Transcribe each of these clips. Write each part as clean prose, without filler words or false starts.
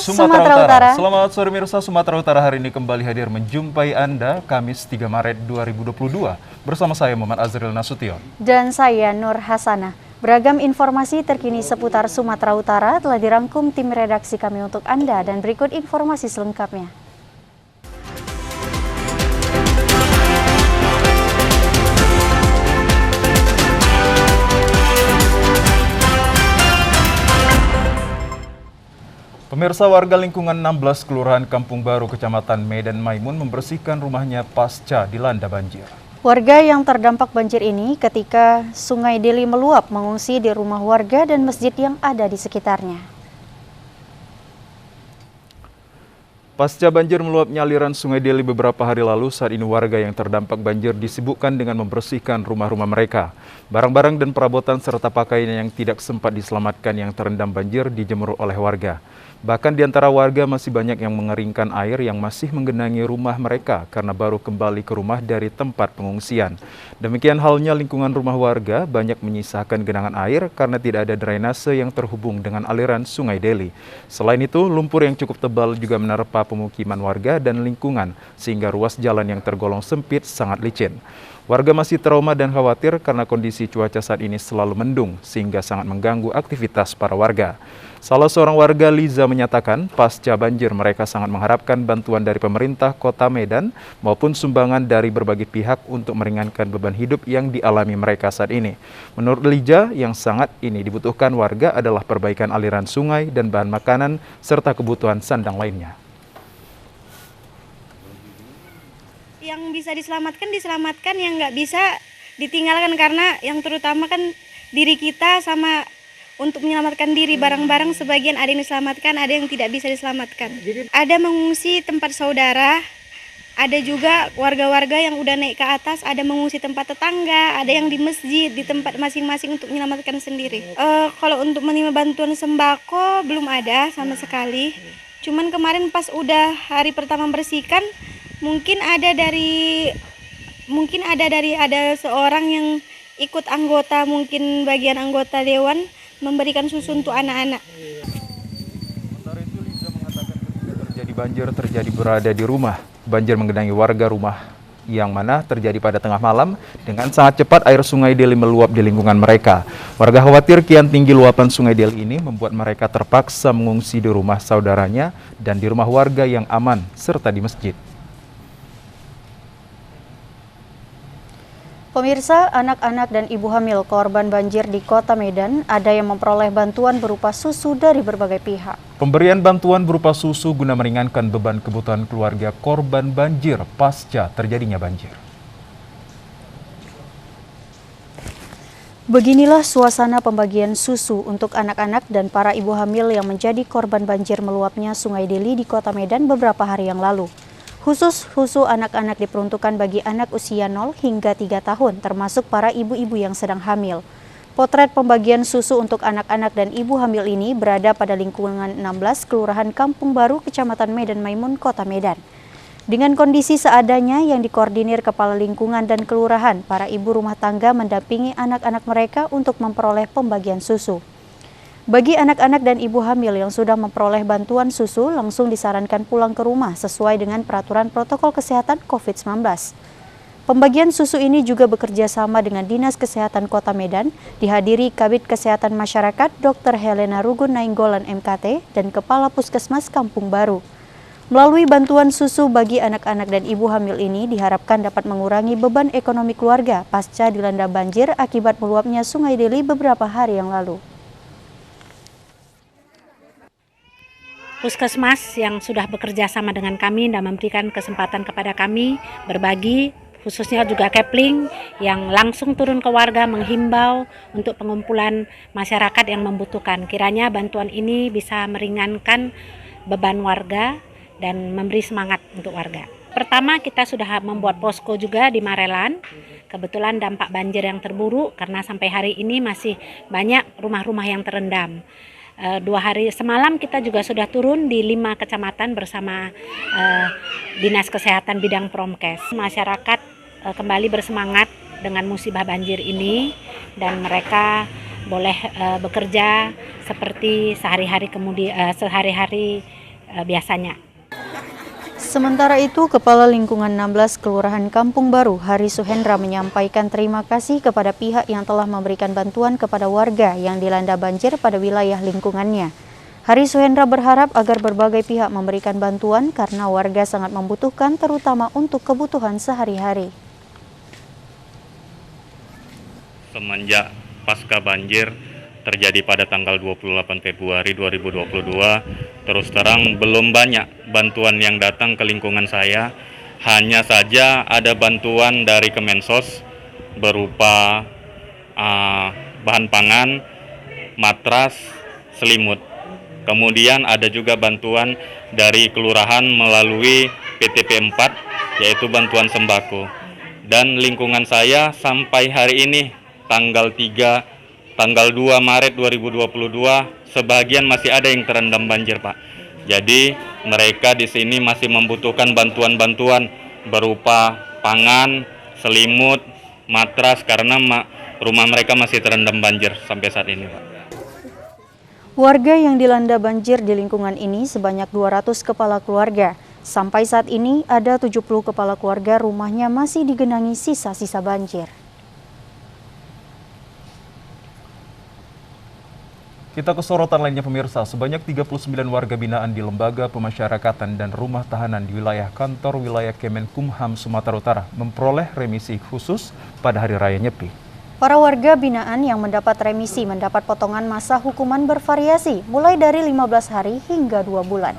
Sumatera Utara. Selamat sore pemirsa, Sumatera Utara hari ini kembali hadir menjumpai Anda Kamis 3 Maret 2022 bersama saya Muhammad Azril Nasution. Dan saya Nur Hasanah. Beragam informasi terkini seputar Sumatera Utara telah dirangkum tim redaksi kami untuk Anda dan berikut informasi selengkapnya. Pemirsa, warga lingkungan 16 Kelurahan Kampung Baru, Kecamatan Medan Maimun membersihkan rumahnya pasca dilanda banjir. Warga yang terdampak banjir ini ketika Sungai Deli meluap mengungsi di rumah warga dan masjid yang ada di sekitarnya. Pasca banjir meluapnya aliran Sungai Deli beberapa hari lalu, saat ini warga yang terdampak banjir disibukkan dengan membersihkan rumah-rumah mereka. Barang-barang dan perabotan serta pakaian yang tidak sempat diselamatkan yang terendam banjir dijemur oleh warga. Bahkan di antara warga masih banyak yang mengeringkan air yang masih menggenangi rumah mereka karena baru kembali ke rumah dari tempat pengungsian. Demikian halnya lingkungan rumah warga banyak menyisakan genangan air karena tidak ada drainase yang terhubung dengan aliran Sungai Deli. Selain itu, lumpur yang cukup tebal juga menerpa pemukiman warga dan lingkungan sehingga ruas jalan yang tergolong sempit sangat licin. Warga masih trauma dan khawatir karena kondisi cuaca saat ini selalu mendung sehingga sangat mengganggu aktivitas para warga. Salah seorang warga, Liza, menyatakan pasca banjir mereka sangat mengharapkan bantuan dari pemerintah Kota Medan maupun sumbangan dari berbagai pihak untuk meringankan beban hidup yang dialami mereka saat ini. Menurut Liza, yang sangat ini dibutuhkan warga adalah perbaikan aliran sungai dan bahan makanan serta kebutuhan sandang lainnya. Yang bisa diselamatkan, yang nggak bisa ditinggalkan karena yang terutama kan diri kita sama untuk menyelamatkan diri. Barang-barang sebagian ada yang diselamatkan, ada yang tidak bisa diselamatkan. Ada mengungsi tempat saudara, ada juga warga-warga yang udah naik ke atas, ada mengungsi tempat tetangga, ada yang di masjid, di tempat masing-masing untuk menyelamatkan sendiri. Kalau untuk menerima bantuan sembako belum ada sama sekali. Cuman kemarin pas udah hari pertama bersihkan, mungkin ada seorang yang ikut anggota, mungkin bagian anggota dewan memberikan susu untuk anak-anak. Sementara itu, Liza mengatakan ketika terjadi banjir terjadi berada di rumah. Banjir menggenangi warga rumah yang mana terjadi pada tengah malam. Dengan sangat cepat air Sungai Deli meluap di lingkungan mereka. Warga khawatir kian tinggi luapan Sungai Deli ini membuat mereka terpaksa mengungsi di rumah saudaranya dan di rumah warga yang aman serta di masjid. Pemirsa, anak-anak dan ibu hamil korban banjir di Kota Medan ada yang memperoleh bantuan berupa susu dari berbagai pihak. Pemberian bantuan berupa susu guna meringankan beban kebutuhan keluarga korban banjir pasca terjadinya banjir. Beginilah suasana pembagian susu untuk anak-anak dan para ibu hamil yang menjadi korban banjir meluapnya Sungai Deli di Kota Medan beberapa hari yang lalu. Khusus susu anak-anak diperuntukkan bagi anak usia 0 hingga 3 tahun, termasuk para ibu-ibu yang sedang hamil. Potret pembagian susu untuk anak-anak dan ibu hamil ini berada pada lingkungan 16 Kelurahan Kampung Baru, Kecamatan Medan Maimun, Kota Medan. Dengan kondisi seadanya yang dikoordinir Kepala Lingkungan dan Kelurahan, para ibu rumah tangga mendampingi anak-anak mereka untuk memperoleh pembagian susu. Bagi anak-anak dan ibu hamil yang sudah memperoleh bantuan susu, langsung disarankan pulang ke rumah sesuai dengan peraturan protokol kesehatan COVID-19. Pembagian susu ini juga bekerja sama dengan Dinas Kesehatan Kota Medan, dihadiri Kabid Kesehatan Masyarakat Dr. Helena Rugun Nainggolan MKT dan Kepala Puskesmas Kampung Baru. Melalui bantuan susu bagi anak-anak dan ibu hamil ini diharapkan dapat mengurangi beban ekonomi keluarga pasca dilanda banjir akibat meluapnya Sungai Deli beberapa hari yang lalu. Puskesmas yang sudah bekerja sama dengan kami dan memberikan kesempatan kepada kami berbagi, khususnya juga Kepling yang langsung turun ke warga menghimbau untuk pengumpulan masyarakat yang membutuhkan. Kiranya bantuan ini bisa meringankan beban warga dan memberi semangat untuk warga. Pertama, kita sudah membuat posko juga di Marelan. Kebetulan dampak banjir yang terburuk karena sampai hari ini masih banyak rumah-rumah yang terendam. 2 hari semalam kita juga sudah turun di 5 kecamatan bersama Dinas Kesehatan bidang Promkes. Masyarakat kembali bersemangat dengan musibah banjir ini dan mereka boleh bekerja seperti sehari-hari biasanya. Sementara itu, Kepala Lingkungan 16 Kelurahan Kampung Baru, Hari Suhendra menyampaikan terima kasih kepada pihak yang telah memberikan bantuan kepada warga yang dilanda banjir pada wilayah lingkungannya. Hari Suhendra berharap agar berbagai pihak memberikan bantuan karena warga sangat membutuhkan terutama untuk kebutuhan sehari-hari. Semenjak pasca banjir terjadi pada tanggal 28 Februari 2022, terus terang belum banyak bantuan yang datang ke lingkungan saya. Hanya saja ada bantuan dari Kemensos berupa bahan pangan, matras, selimut. Kemudian ada juga bantuan dari kelurahan melalui PTP 4, yaitu bantuan sembako. Dan lingkungan saya sampai hari ini tanggal 2 Maret 2022 sebagian masih ada yang terendam banjir, Pak. Jadi mereka di sini masih membutuhkan bantuan-bantuan berupa pangan, selimut, matras karena rumah mereka masih terendam banjir sampai saat ini, Pak. Warga yang dilanda banjir di lingkungan ini sebanyak 200 kepala keluarga. Sampai saat ini ada 70 kepala keluarga rumahnya masih digenangi sisa-sisa banjir. Kita ke sorotan lainnya pemirsa, sebanyak 39 warga binaan di lembaga pemasyarakatan dan rumah tahanan di wilayah kantor wilayah Kemenkumham Sumatera Utara memperoleh remisi khusus pada Hari Raya Nyepi. Para warga binaan yang mendapat remisi mendapat potongan masa hukuman bervariasi mulai dari 15 hari hingga 2 bulan.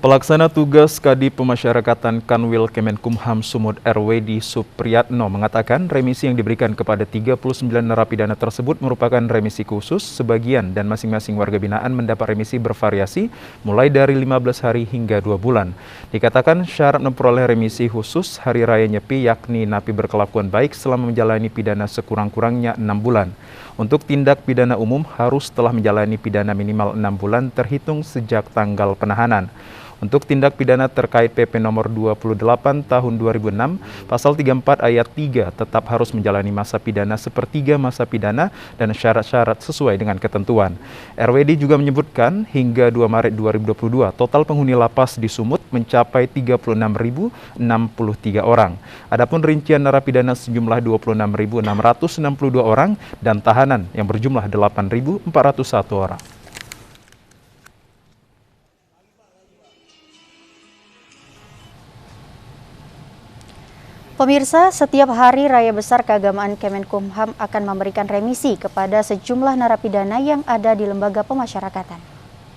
Pelaksana tugas Kadip Pemasyarakatan Kanwil Kemenkumham Sumut RWD Supriyatno mengatakan remisi yang diberikan kepada 39 narapidana tersebut merupakan remisi khusus sebagian dan masing-masing warga binaan mendapat remisi bervariasi mulai dari 15 hari hingga 2 bulan. Dikatakan syarat memperoleh remisi khusus Hari Raya Nyepi yakni napi berkelakuan baik selama menjalani pidana sekurang-kurangnya 6 bulan. Untuk tindak pidana umum harus telah menjalani pidana minimal 6 bulan terhitung sejak tanggal penahanan. Untuk tindak pidana terkait PP nomor 28 tahun 2006, pasal 34 ayat 3 tetap harus menjalani masa pidana sepertiga masa pidana dan syarat-syarat sesuai dengan ketentuan. RWD juga menyebutkan hingga 2 Maret 2022 total penghuni lapas di Sumut mencapai 36.063 orang. Adapun rincian narapidana sejumlah 26.662 orang dan tahanan yang berjumlah 8.401 orang. Pemirsa, setiap hari raya besar keagamaan Kemenkumham akan memberikan remisi kepada sejumlah narapidana yang ada di lembaga pemasyarakatan.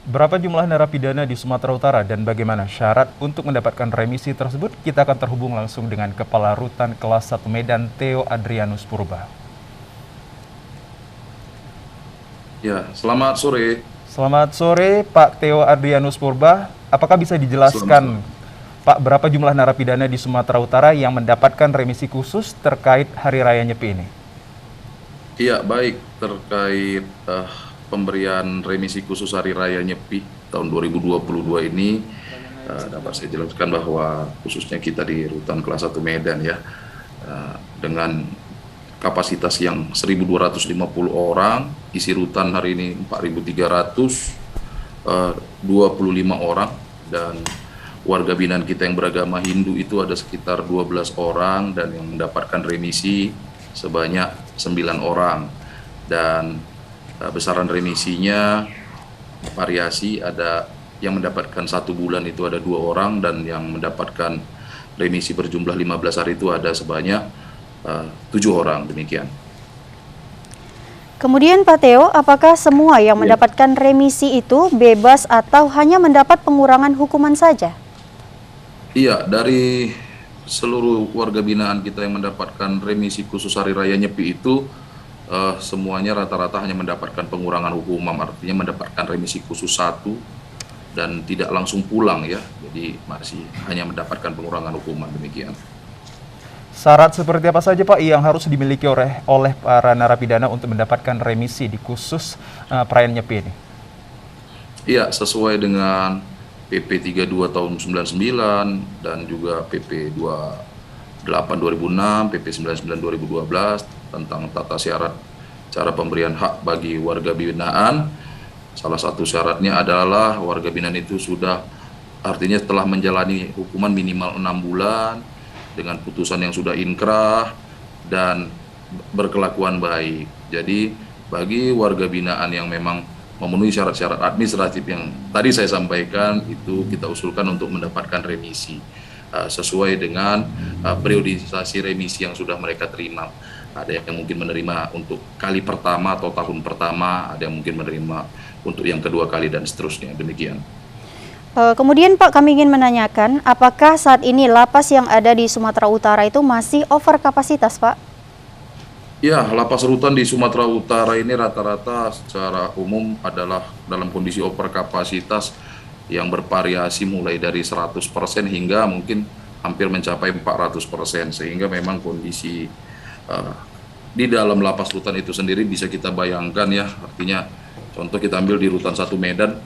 Berapa jumlah narapidana di Sumatera Utara dan bagaimana syarat untuk mendapatkan remisi tersebut? Kita akan terhubung langsung dengan Kepala Rutan Kelas 1 Medan, Theo Adrianus Purba. Ya, selamat sore. Selamat sore Pak Theo Adrianus Purba. Apakah bisa dijelaskan Pak, berapa jumlah narapidana di Sumatera Utara yang mendapatkan remisi khusus terkait Hari Raya Nyepi ini? Iya, baik. Terkait pemberian remisi khusus Hari Raya Nyepi tahun 2022 ini, dapat saya jelaskan bahwa khususnya kita di Rutan Kelas 1 Medan ya, dengan kapasitas yang 1.250 orang, isi rutan hari ini 4.325 orang, dan warga binaan kita yang beragama Hindu itu ada sekitar 12 orang dan yang mendapatkan remisi sebanyak 9 orang. Dan besaran remisinya variasi, ada yang mendapatkan 1 bulan itu ada 2 orang dan yang mendapatkan remisi berjumlah 15 hari itu ada sebanyak 7 orang, demikian. Kemudian Pak Theo, apakah semua yang mendapatkan remisi itu bebas atau hanya mendapat pengurangan hukuman saja? Iya, dari seluruh warga binaan kita yang mendapatkan remisi khusus Hari Raya Nyepi itu semuanya rata-rata hanya mendapatkan pengurangan hukuman, artinya mendapatkan remisi khusus 1 dan tidak langsung pulang ya, jadi masih hanya mendapatkan pengurangan hukuman, demikian. Syarat seperti apa saja Pak yang harus dimiliki oleh para narapidana untuk mendapatkan remisi di khusus perayaan Nyepi ini? Iya, sesuai dengan PP 32 tahun 99 dan juga PP 28 2006, PP 99 2012 tentang tata syarat cara pemberian hak bagi warga binaan. Salah satu syaratnya adalah warga binaan itu sudah, artinya telah menjalani hukuman minimal 6 bulan dengan putusan yang sudah inkrah dan berkelakuan baik. Jadi bagi warga binaan yang memang memenuhi syarat-syarat administratif yang tadi saya sampaikan, itu kita usulkan untuk mendapatkan remisi sesuai dengan periodisasi remisi yang sudah mereka terima. Ada yang mungkin menerima untuk kali pertama atau tahun pertama, ada yang mungkin menerima untuk yang kedua kali dan seterusnya, demikian. Kemudian Pak, kami ingin menanyakan, apakah saat ini lapas yang ada di Sumatera Utara itu masih over kapasitas, Pak? Ya, lapas rutan di Sumatera Utara ini rata-rata secara umum adalah dalam kondisi over kapasitas yang bervariasi mulai dari 100% hingga mungkin hampir mencapai 400%, sehingga memang kondisi di dalam lapas rutan itu sendiri bisa kita bayangkan ya, artinya contoh kita ambil di Rutan 1 Medan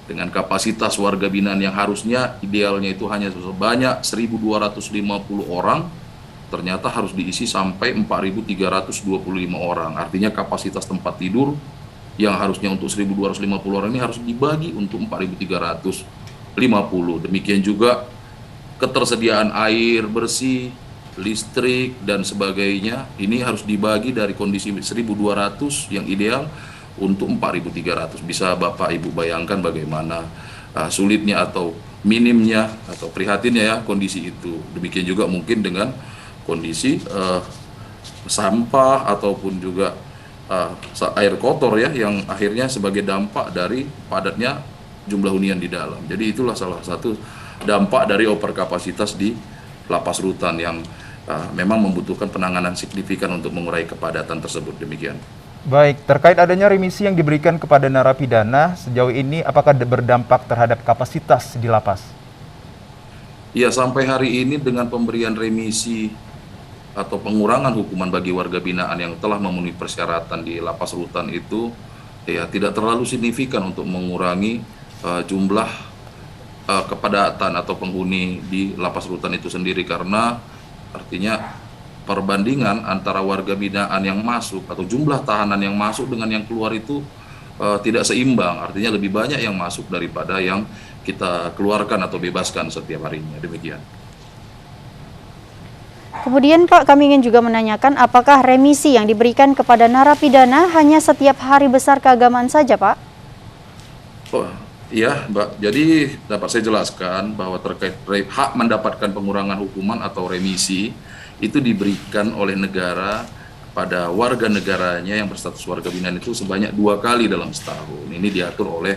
dengan kapasitas warga binaan yang harusnya idealnya itu hanya sebanyak 1.250 orang, ternyata harus diisi sampai 4.325 orang. Artinya kapasitas tempat tidur yang harusnya untuk 1.250 orang ini harus dibagi untuk 4.350. Demikian juga ketersediaan air bersih, listrik dan sebagainya ini harus dibagi dari kondisi 1.200 yang ideal untuk 4.300. Bisa Bapak Ibu bayangkan bagaimana sulitnya atau minimnya atau prihatinnya ya kondisi itu. Demikian juga mungkin dengan kondisi sampah ataupun juga air kotor ya, yang akhirnya sebagai dampak dari padatnya jumlah hunian di dalam. Jadi itulah salah satu dampak dari overkapasitas di lapas rutan yang memang membutuhkan penanganan signifikan untuk mengurai kepadatan tersebut. Demikian. Baik, terkait adanya remisi yang diberikan kepada narapidana, sejauh ini apakah berdampak terhadap kapasitas di lapas? Ya, sampai hari ini dengan pemberian remisi atau pengurangan hukuman bagi warga binaan yang telah memenuhi persyaratan di lapas rutan itu ya tidak terlalu signifikan untuk mengurangi jumlah kepadatan atau penghuni di lapas rutan itu sendiri, karena artinya perbandingan antara warga binaan yang masuk atau jumlah tahanan yang masuk dengan yang keluar itu tidak seimbang. Artinya lebih banyak yang masuk daripada yang kita keluarkan atau bebaskan setiap harinya. Demikian. Kemudian Pak, kami ingin juga menanyakan apakah remisi yang diberikan kepada narapidana hanya setiap hari besar keagamaan saja, Pak? Oh, iya, Mbak. Jadi dapat saya jelaskan bahwa terkait hak mendapatkan pengurangan hukuman atau remisi itu diberikan oleh negara pada warga negaranya yang berstatus warga binaan itu sebanyak 2 kali dalam setahun. Ini diatur oleh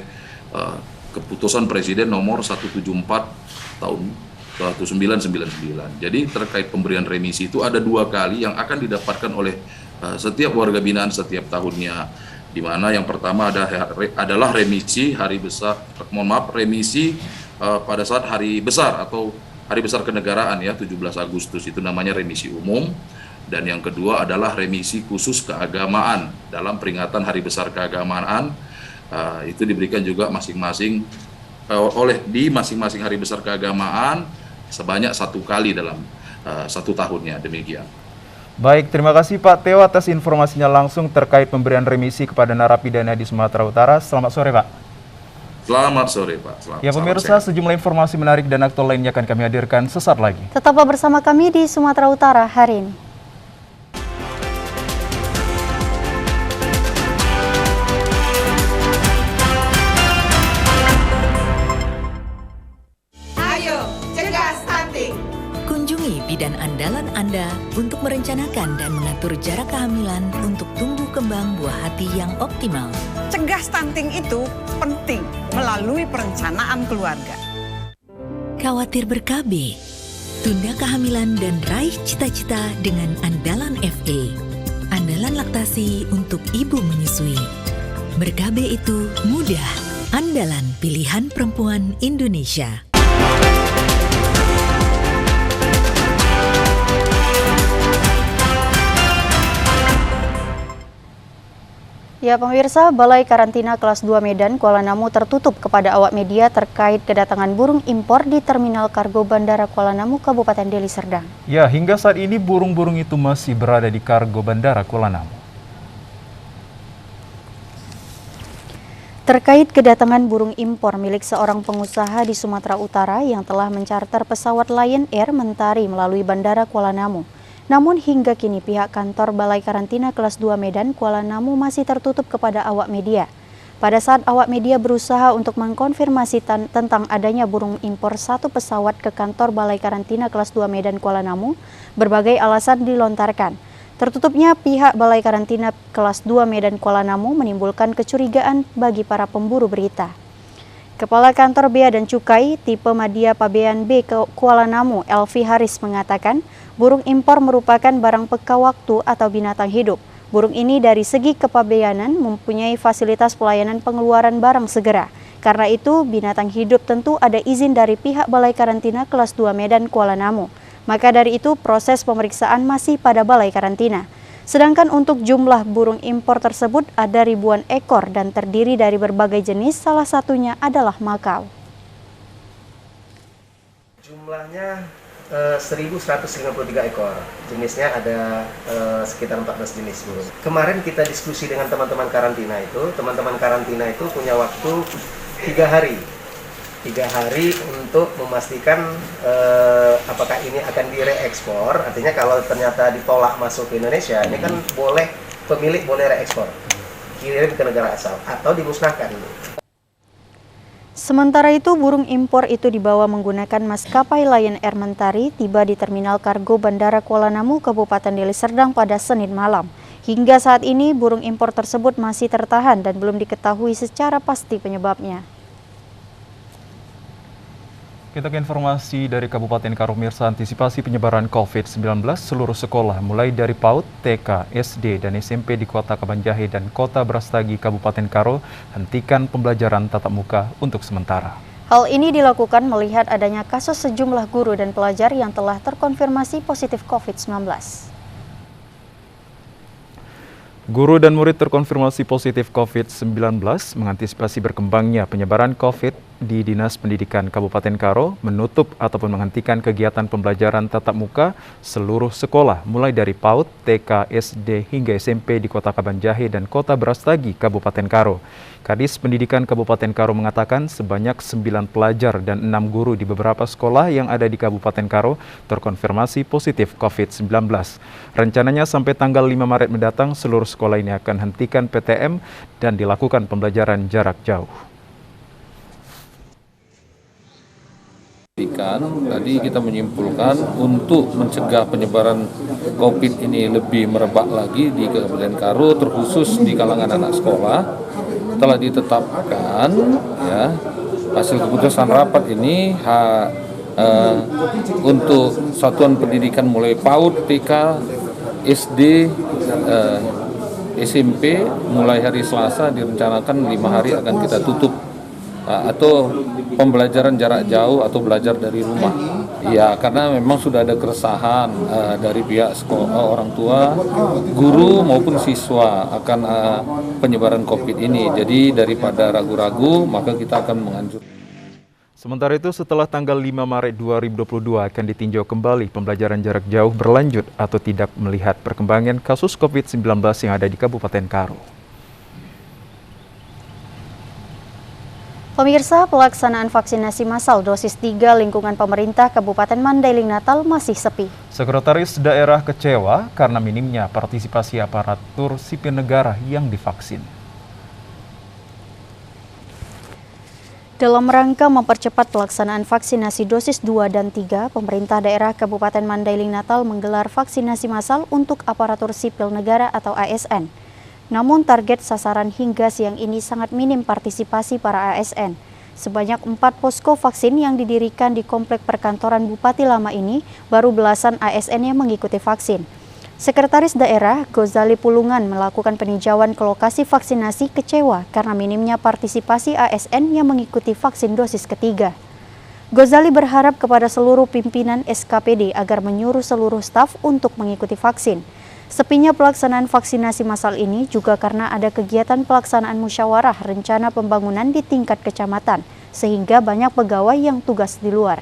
keputusan Presiden nomor 174 tahun 1999. Jadi terkait pemberian remisi itu ada 2 kali yang akan didapatkan oleh setiap warga binaan setiap tahunnya. Di mana yang pertama adalah remisi hari besar, remisi pada saat hari besar atau hari besar kenegaraan ya, 17 Agustus itu namanya remisi umum. Dan yang kedua adalah remisi khusus keagamaan dalam peringatan hari besar keagamaan. Itu diberikan juga masing-masing di masing-masing hari besar keagamaan sebanyak 1 kali dalam 1 tahunnya. Demikian. Baik, terima kasih Pak Teo atas informasinya langsung terkait pemberian remisi kepada narapidana di Sumatera Utara. Selamat sore, Pak. Selamat sore, Pak. Ya pemirsa, sejumlah informasi menarik dan aktual lainnya akan kami hadirkan sesaat lagi. Tetaplah bersama kami di Sumatera Utara hari ini. Bidan andalan Anda untuk merencanakan dan mengatur jarak kehamilan untuk tumbuh kembang buah hati yang optimal. Cegah stunting itu penting melalui perencanaan keluarga. Khawatir ber-KB? Tunda kehamilan dan raih cita-cita dengan andalan FA. Andalan laktasi untuk ibu menyusui. Ber-KB itu mudah. Andalan pilihan perempuan Indonesia. Ya pemirsa, Balai Karantina Kelas 2 Medan, Kuala Namu tertutup kepada awak media terkait kedatangan burung impor di Terminal Kargo Bandara Kuala Namu, Kabupaten Deli Serdang. Ya, hingga saat ini burung-burung itu masih berada di Kargo Bandara Kuala Namu. Terkait kedatangan burung impor milik seorang pengusaha di Sumatera Utara yang telah mencarter pesawat Lion Air Mentari melalui Bandara Kuala Namu. Namun hingga kini pihak kantor Balai Karantina Kelas 2 Medan Kuala Namu masih tertutup kepada awak media. Pada saat awak media berusaha untuk mengkonfirmasi tentang adanya burung impor satu pesawat ke kantor Balai Karantina Kelas 2 Medan Kuala Namu, berbagai alasan dilontarkan. Tertutupnya pihak Balai Karantina Kelas 2 Medan Kuala Namu menimbulkan kecurigaan bagi para pemburu berita. Kepala Kantor Bea dan Cukai tipe Madya Pabean B Kuala Namu, Elvi Haris mengatakan, burung impor merupakan barang peka waktu atau binatang hidup. Burung ini dari segi kepabeanan mempunyai fasilitas pelayanan pengeluaran barang segera. Karena itu, binatang hidup tentu ada izin dari pihak Balai Karantina Kelas 2 Medan Kuala Namu. Maka dari itu, proses pemeriksaan masih pada Balai Karantina. Sedangkan untuk jumlah burung impor tersebut ada ribuan ekor dan terdiri dari berbagai jenis, salah satunya adalah makau. Jumlahnya 1.153 ekor, jenisnya ada sekitar 14 jenis burung. Kemarin kita diskusi dengan teman-teman karantina itu punya waktu 3 hari untuk memastikan apakah ini akan direekspor. Artinya kalau ternyata ditolak masuk ke Indonesia, ini kan pemilik boleh reekspor, kirim ke negara asal atau dimusnahkan. Sementara itu, burung impor itu dibawa menggunakan maskapai Lion Air Mentari tiba di Terminal Kargo Bandara Kuala Namu, Kabupaten Deli Serdang pada Senin malam. Hingga saat ini, burung impor tersebut masih tertahan dan belum diketahui secara pasti penyebabnya. Kita ke informasi dari Kabupaten Karo, Mirsa. Antisipasi penyebaran COVID-19, seluruh sekolah mulai dari PAUD, TK, SD, dan SMP di Kota Kabanjahe dan Kota Brastagi, Kabupaten Karo, hentikan pembelajaran tatap muka untuk sementara. Hal ini dilakukan melihat adanya kasus sejumlah guru dan pelajar yang telah terkonfirmasi positif COVID-19. Guru dan murid terkonfirmasi positif COVID-19 mengantisipasi berkembangnya penyebaran COVID di Dinas Pendidikan Kabupaten Karo menutup ataupun menghentikan kegiatan pembelajaran tatap muka seluruh sekolah mulai dari PAUD, TK, SD hingga SMP di Kota Kabanjahe dan Kota Brastagi, Kabupaten Karo. Kadis Pendidikan Kabupaten Karo mengatakan sebanyak 9 pelajar dan 6 guru di beberapa sekolah yang ada di Kabupaten Karo terkonfirmasi positif COVID-19. Rencananya sampai tanggal 5 Maret mendatang seluruh sekolah ini akan hentikan PTM dan dilakukan pembelajaran jarak jauh. Tadi kita menyimpulkan untuk mencegah penyebaran COVID ini lebih merebak lagi di Kabupaten Karo, terkhusus di kalangan anak sekolah, telah ditetapkan ya hasil keputusan rapat ini untuk satuan pendidikan mulai PAUD, TK, SD, SMP mulai hari Selasa direncanakan 5 hari akan kita tutup atau pembelajaran jarak jauh atau belajar dari rumah. Ya, karena memang sudah ada keresahan dari pihak sekolah, orang tua, guru maupun siswa akan penyebaran COVID ini. Jadi daripada ragu-ragu, maka kita akan menganjurkan. Sementara itu, setelah tanggal 5 Maret 2022 akan ditinjau kembali pembelajaran jarak jauh berlanjut atau tidak melihat perkembangan kasus COVID-19 yang ada di Kabupaten Karo. Pemirsa, pelaksanaan vaksinasi massal dosis 3 lingkungan pemerintah Kabupaten Mandailing Natal masih sepi. Sekretaris daerah kecewa karena minimnya partisipasi aparatur sipil negara yang divaksin. Dalam rangka mempercepat pelaksanaan vaksinasi dosis 2 dan 3, pemerintah daerah Kabupaten Mandailing Natal menggelar vaksinasi massal untuk aparatur sipil negara atau ASN. Namun target sasaran hingga siang ini sangat minim partisipasi para ASN. Sebanyak 4 posko vaksin yang didirikan di Komplek Perkantoran Bupati Lama ini, baru belasan ASN yang mengikuti vaksin. Sekretaris Daerah Gozali Pulungan melakukan peninjauan ke lokasi vaksinasi kecewa karena minimnya partisipasi ASN yang mengikuti vaksin dosis ketiga. Gozali berharap kepada seluruh pimpinan SKPD agar menyuruh seluruh staf untuk mengikuti vaksin. Sepinya pelaksanaan vaksinasi massal ini juga karena ada kegiatan pelaksanaan musyawarah rencana pembangunan di tingkat kecamatan, sehingga banyak pegawai yang tugas di luar.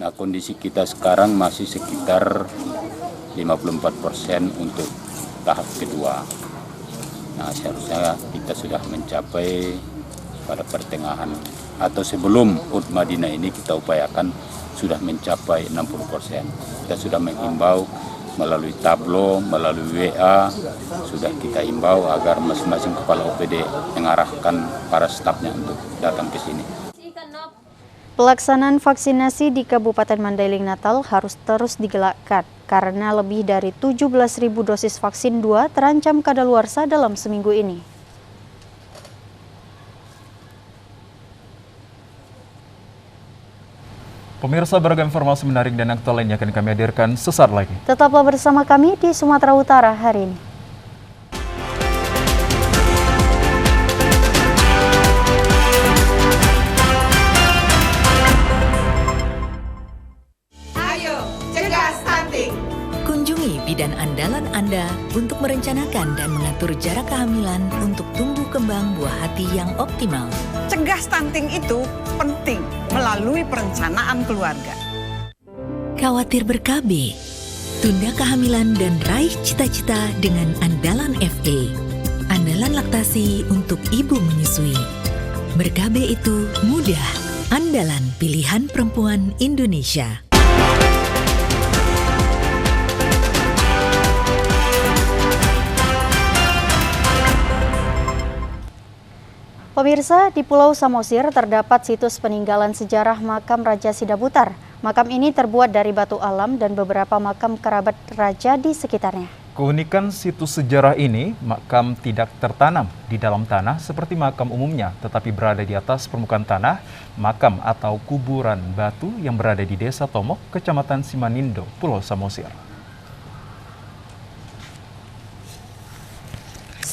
Nah, kondisi kita sekarang masih sekitar 54% untuk tahap kedua. Nah, seharusnya kita sudah mencapai pada pertengahan atau sebelum UD Madinah ini kita upayakan sudah mencapai 60%. Kita sudah menghimbau melalui tablo, melalui WA, sudah kita himbau agar masing-masing kepala OPD mengarahkan para stafnya untuk datang ke sini. Pelaksanaan vaksinasi di Kabupaten Mandailing Natal harus terus digalakkan karena lebih dari 17.000 dosis vaksin 2 terancam kadaluarsa dalam seminggu ini. Pemirsa, beragam informasi menarik dan aktual lainnya akan kami hadirkan sesaat lagi. Tetaplah bersama kami di Sumatera Utara hari ini. Kunjungi bidan andalan Anda untuk merencanakan dan mengatur jarak kehamilan untuk tumbuh kembang buah hati yang optimal. Cegah stunting itu penting melalui perencanaan keluarga. Khawatir ber-KB? Tunda kehamilan dan raih cita-cita dengan Andalan FA. Andalan laktasi untuk ibu menyusui. Ber-KB itu mudah. Andalan pilihan perempuan Indonesia. Pemirsa, di Pulau Samosir terdapat situs peninggalan sejarah makam Raja Sidabutar. Makam ini terbuat dari batu alam dan beberapa makam kerabat raja di sekitarnya. Keunikan situs sejarah ini, makam tidak tertanam di dalam tanah seperti makam umumnya, tetapi berada di atas permukaan tanah, makam atau kuburan batu yang berada di Desa Tomok, Kecamatan Simanindo, Pulau Samosir.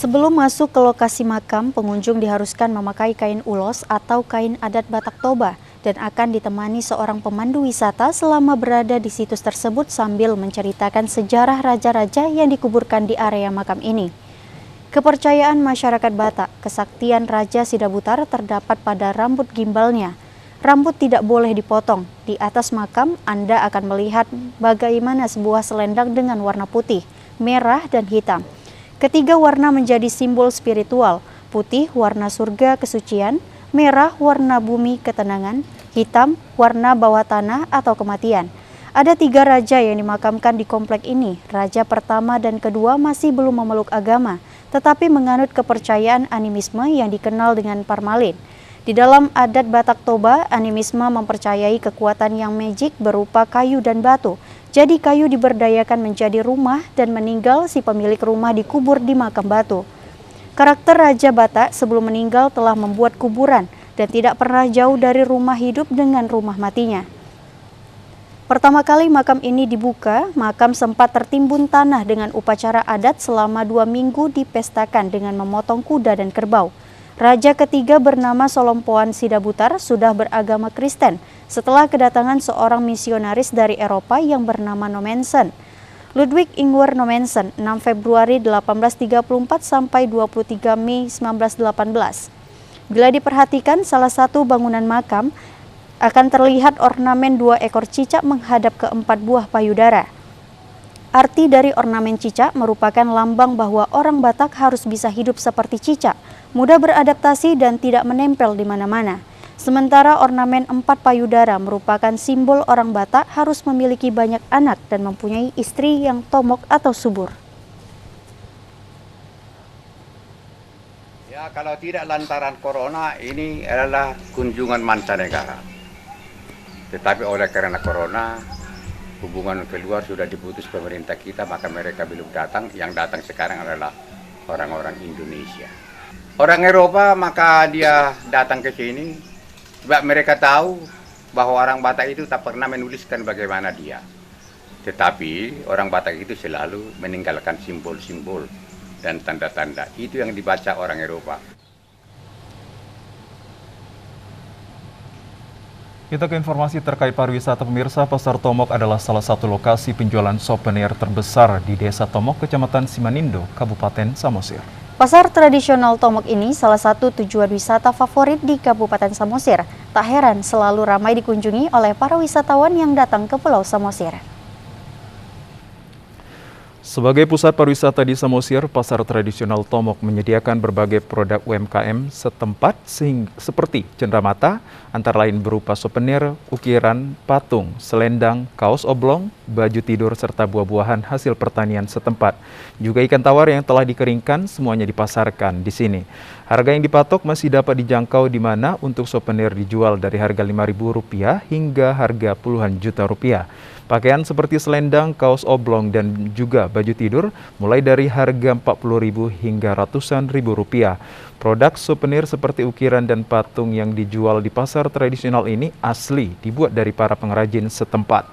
Sebelum masuk ke lokasi makam, pengunjung diharuskan memakai kain ulos atau kain adat Batak Toba dan akan ditemani seorang pemandu wisata selama berada di situs tersebut sambil menceritakan sejarah raja-raja yang dikuburkan di area makam ini. Kepercayaan masyarakat Batak, kesaktian Raja Sidabutar terdapat pada rambut gimbalnya. Rambut tidak boleh dipotong. Di atas makam, Anda akan melihat bagaimana sebuah selendang dengan warna putih, merah, dan hitam. Ketiga warna menjadi simbol spiritual, putih warna surga kesucian, merah warna bumi ketenangan, hitam warna bawah tanah atau kematian. Ada 3 raja yang dimakamkan di komplek ini. Raja pertama dan kedua masih belum memeluk agama, tetapi menganut kepercayaan animisme yang dikenal dengan parmalin. Di dalam adat Batak Toba, animisme mempercayai kekuatan yang magik berupa kayu dan batu. Jadi kayu diberdayakan menjadi rumah dan meninggal si pemilik rumah dikubur di makam batu. Karakter Raja Batak sebelum meninggal telah membuat kuburan dan tidak pernah jauh dari rumah hidup dengan rumah matinya. Pertama kali makam ini dibuka, makam sempat tertimbun tanah dengan upacara adat selama 2 minggu dipestakan dengan memotong kuda dan kerbau. Raja ketiga bernama Solompoan Sidabutar sudah beragama Kristen setelah kedatangan seorang misionaris dari Eropa yang bernama Nommensen. Ludwig Ingwer Nommensen, 6 Februari 1834 sampai 23 Mei 1918. Bila diperhatikan, salah satu bangunan makam akan terlihat ornamen 2 ekor cicak menghadap ke 4 buah payudara. Arti dari ornamen cicak merupakan lambang bahwa orang Batak harus bisa hidup seperti cicak, mudah beradaptasi dan tidak menempel di mana-mana. Sementara ornamen 4 payudara merupakan simbol orang Batak harus memiliki banyak anak dan mempunyai istri yang tomok atau subur. Ya, kalau tidak lantaran corona, ini adalah kunjungan mancanegara. Tetapi oleh karena corona, hubungan keluar sudah diputus pemerintah kita, maka mereka belum datang. Yang datang sekarang adalah orang-orang Indonesia. Orang Eropa maka dia datang ke sini, sebab mereka tahu bahwa orang Batak itu tak pernah menuliskan bagaimana dia. Tetapi orang Batak itu selalu meninggalkan simbol-simbol dan tanda-tanda. Itu yang dibaca orang Eropa. Kita ke informasi terkait pariwisata. Pemirsa, Pasar Tomok adalah salah satu lokasi penjualan souvenir terbesar di Desa Tomok, Kecamatan Simanindo, Kabupaten Samosir. Pasar tradisional Tomok ini salah satu tujuan wisata favorit di Kabupaten Samosir. Tak heran selalu ramai dikunjungi oleh para wisatawan yang datang ke Pulau Samosir. Sebagai pusat pariwisata di Samosir, pasar tradisional Tomok menyediakan berbagai produk UMKM setempat seperti cenderamata, antara lain berupa souvenir, ukiran, patung, selendang, kaos oblong, baju tidur, serta buah-buahan hasil pertanian setempat. Juga ikan tawar yang telah dikeringkan semuanya dipasarkan di sini. Harga yang dipatok masih dapat dijangkau di mana untuk souvenir dijual dari harga Rp5.000 hingga harga puluhan juta rupiah. Pakaian seperti selendang, kaos oblong, dan juga baju tidur mulai dari harga Rp40.000 hingga ratusan ribu rupiah. Produk souvenir seperti ukiran dan patung yang dijual di pasar tradisional ini asli dibuat dari para pengrajin setempat.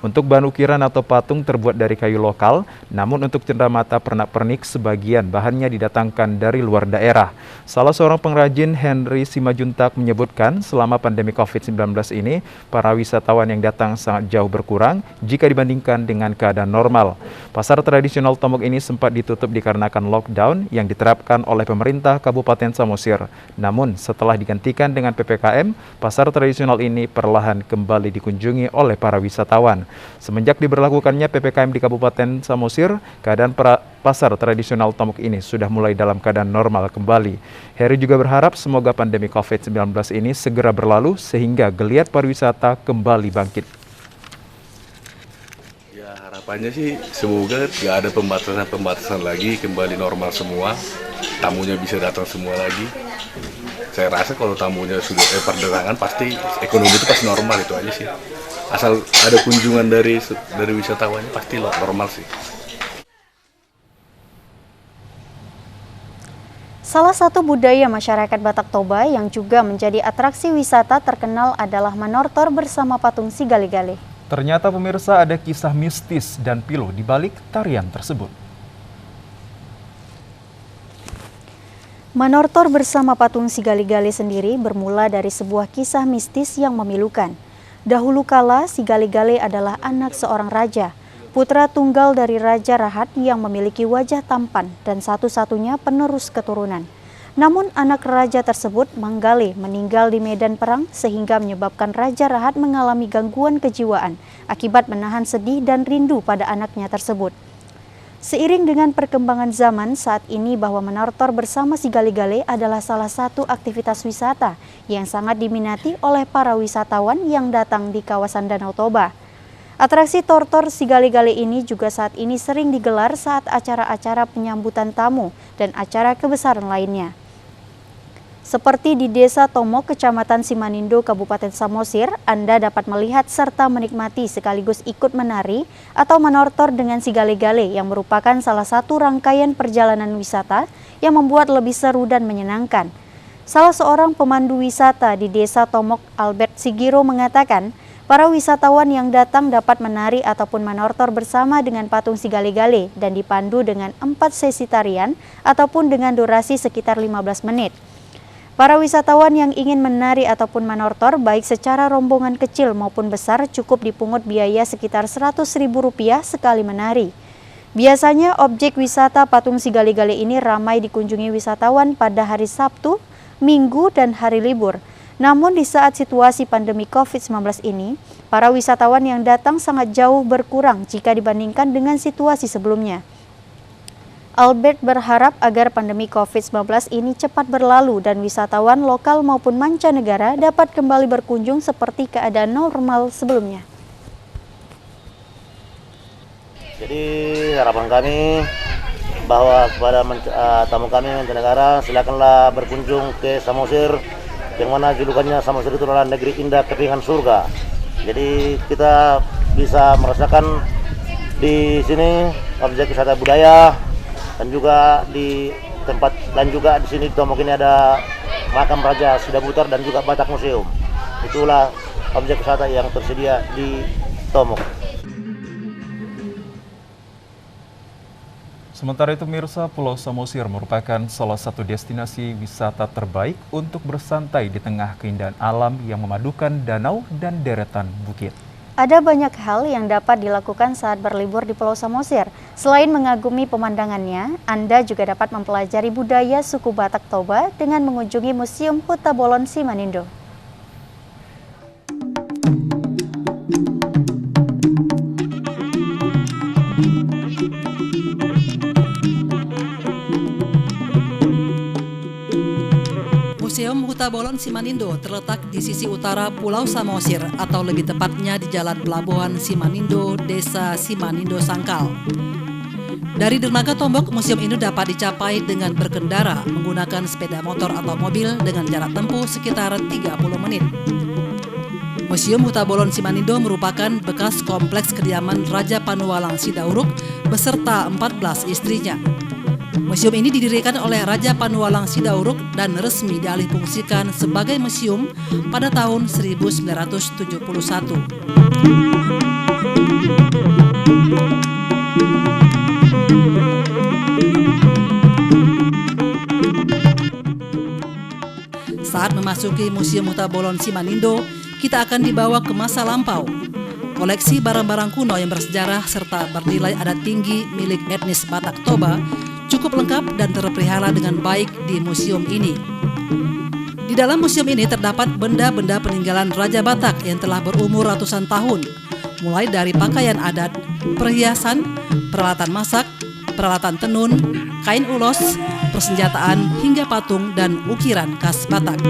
Untuk bahan ukiran atau patung terbuat dari kayu lokal, namun untuk cenderamata pernak-pernik sebagian bahannya didatangkan dari luar daerah. Salah seorang pengrajin, Henry Simajuntak, menyebutkan selama pandemi COVID-19 ini, para wisatawan yang datang sangat jauh berkurang jika dibandingkan dengan keadaan normal. Pasar tradisional Tomok ini sempat ditutup dikarenakan lockdown yang diterapkan oleh pemerintah Kabupaten Samosir. Namun setelah digantikan dengan PPKM, pasar tradisional ini perlahan kembali dikunjungi oleh para wisatawan. Semenjak diberlakukannya PPKM di Kabupaten Samosir, keadaan pasar tradisional Tomok ini sudah mulai dalam keadaan normal kembali. Heri juga berharap semoga pandemi COVID-19 ini segera berlalu sehingga geliat pariwisata kembali bangkit. Ya, harapannya sih semoga nggak ada pembatasan lagi, kembali normal semua, tamunya bisa datang semua lagi. Saya rasa kalau tamunya sudah perdagangan pasti ekonomi itu pasti normal, itu aja sih. Asal ada kunjungan dari wisatawannya pasti normal sih. Salah satu budaya masyarakat Batak Toba yang juga menjadi atraksi wisata terkenal adalah menortor bersama patung si Gali-Gali. Ternyata pemirsa, ada kisah mistis dan pilu di balik tarian tersebut. Menortor bersama patung si Gali-Gali sendiri bermula dari sebuah kisah mistis yang memilukan. Dahulu kala, si Gali-Gali adalah anak seorang raja, putra tunggal dari Raja Rahat yang memiliki wajah tampan dan satu-satunya penerus keturunan. Namun anak raja tersebut, Manggale, meninggal di medan perang sehingga menyebabkan Raja Rahat mengalami gangguan kejiwaan akibat menahan sedih dan rindu pada anaknya tersebut. Seiring dengan perkembangan zaman saat ini bahwa menortor bersama si Gali-Gali adalah salah satu aktivitas wisata yang sangat diminati oleh para wisatawan yang datang di kawasan Danau Toba. Atraksi tortor si Gali-Gali ini juga saat ini sering digelar saat acara-acara penyambutan tamu dan acara kebesaran lainnya. Seperti di Desa Tomok, Kecamatan Simanindo, Kabupaten Samosir, Anda dapat melihat serta menikmati sekaligus ikut menari atau menortor dengan si Gali-Gali yang merupakan salah satu rangkaian perjalanan wisata yang membuat lebih seru dan menyenangkan. Salah seorang pemandu wisata di Desa Tomok, Albert Sigiro, mengatakan, para wisatawan yang datang dapat menari ataupun menortor bersama dengan patung si Gali-Gali dan dipandu dengan 4 sesi tarian ataupun dengan durasi sekitar 15 menit. Para wisatawan yang ingin menari ataupun menortor baik secara rombongan kecil maupun besar cukup dipungut biaya sekitar Rp100.000 sekali menari. Biasanya objek wisata patung si Gali-Gali ini ramai dikunjungi wisatawan pada hari Sabtu, Minggu, dan hari libur. Namun di saat situasi pandemi COVID-19 ini, para wisatawan yang datang sangat jauh berkurang jika dibandingkan dengan situasi sebelumnya. Albert berharap agar pandemi COVID-19 ini cepat berlalu dan wisatawan lokal maupun mancanegara dapat kembali berkunjung seperti keadaan normal sebelumnya. Jadi harapan kami bahwa kepada tamu kami mancanegara, silakanlah berkunjung ke Samosir, yang mana julukannya Samosir itu adalah negeri indah kepingan surga. Jadi kita bisa merasakan di sini objek wisata budaya. Dan juga di tempat dan juga di sini di Tomok ini ada makam Raja Sidabutar dan juga Batak Museum. Itulah objek wisata yang tersedia di Tomok. Sementara itu pemirsa, Pulau Samosir merupakan salah satu destinasi wisata terbaik untuk bersantai di tengah keindahan alam yang memadukan danau dan deretan bukit. Ada banyak hal yang dapat dilakukan saat berlibur di Pulau Samosir. Selain mengagumi pemandangannya, Anda juga dapat mempelajari budaya suku Batak Toba dengan mengunjungi Museum Huta Bolon Simanindo. Huta Bolon Simanindo terletak di sisi utara Pulau Samosir atau lebih tepatnya di Jalan Pelabuhan Simanindo, Desa Simanindo Sangkal. Dari dermaga Tombok, museum ini dapat dicapai dengan berkendara menggunakan sepeda motor atau mobil dengan jarak tempuh sekitar 30 menit. Museum Huta Bolon Simanindo merupakan bekas kompleks kediaman Raja Panualang Sidauruk beserta 14 istrinya. Museum ini didirikan oleh Raja Panualang Sidauruk dan resmi dialihfungsikan sebagai museum pada tahun 1971. Saat memasuki Museum Huta Bolon Simanindo, kita akan dibawa ke masa lampau. Koleksi barang-barang kuno yang bersejarah serta bernilai adat tinggi milik etnis Batak Toba cukup lengkap dan terpelihara dengan baik di museum ini. Di dalam museum ini terdapat benda-benda peninggalan Raja Batak yang telah berumur ratusan tahun, mulai dari pakaian adat, perhiasan, peralatan masak, peralatan tenun, kain ulos, persenjataan, hingga patung dan ukiran khas Batak.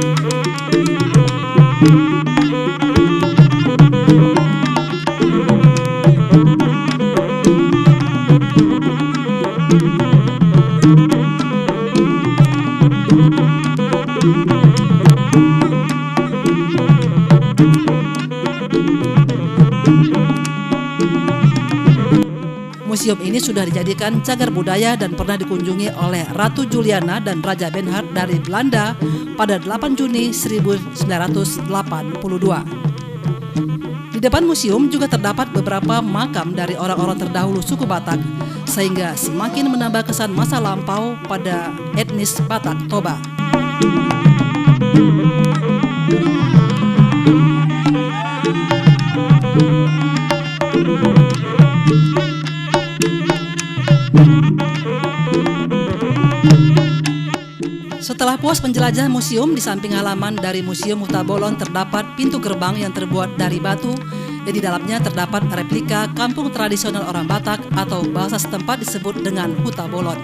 Museum ini sudah dijadikan cagar budaya dan pernah dikunjungi oleh Ratu Juliana dan Raja Benhard dari Belanda pada 8 Juni 1982. Di depan museum juga terdapat beberapa makam dari orang-orang terdahulu suku Batak, sehingga semakin menambah kesan masa lampau pada etnis Batak Toba. Setelah puas menjelajah museum, di samping halaman dari Museum Huta Bolon terdapat pintu gerbang yang terbuat dari batu, dan di dalamnya terdapat replika kampung tradisional orang Batak atau bahasa setempat disebut dengan Huta Bolon.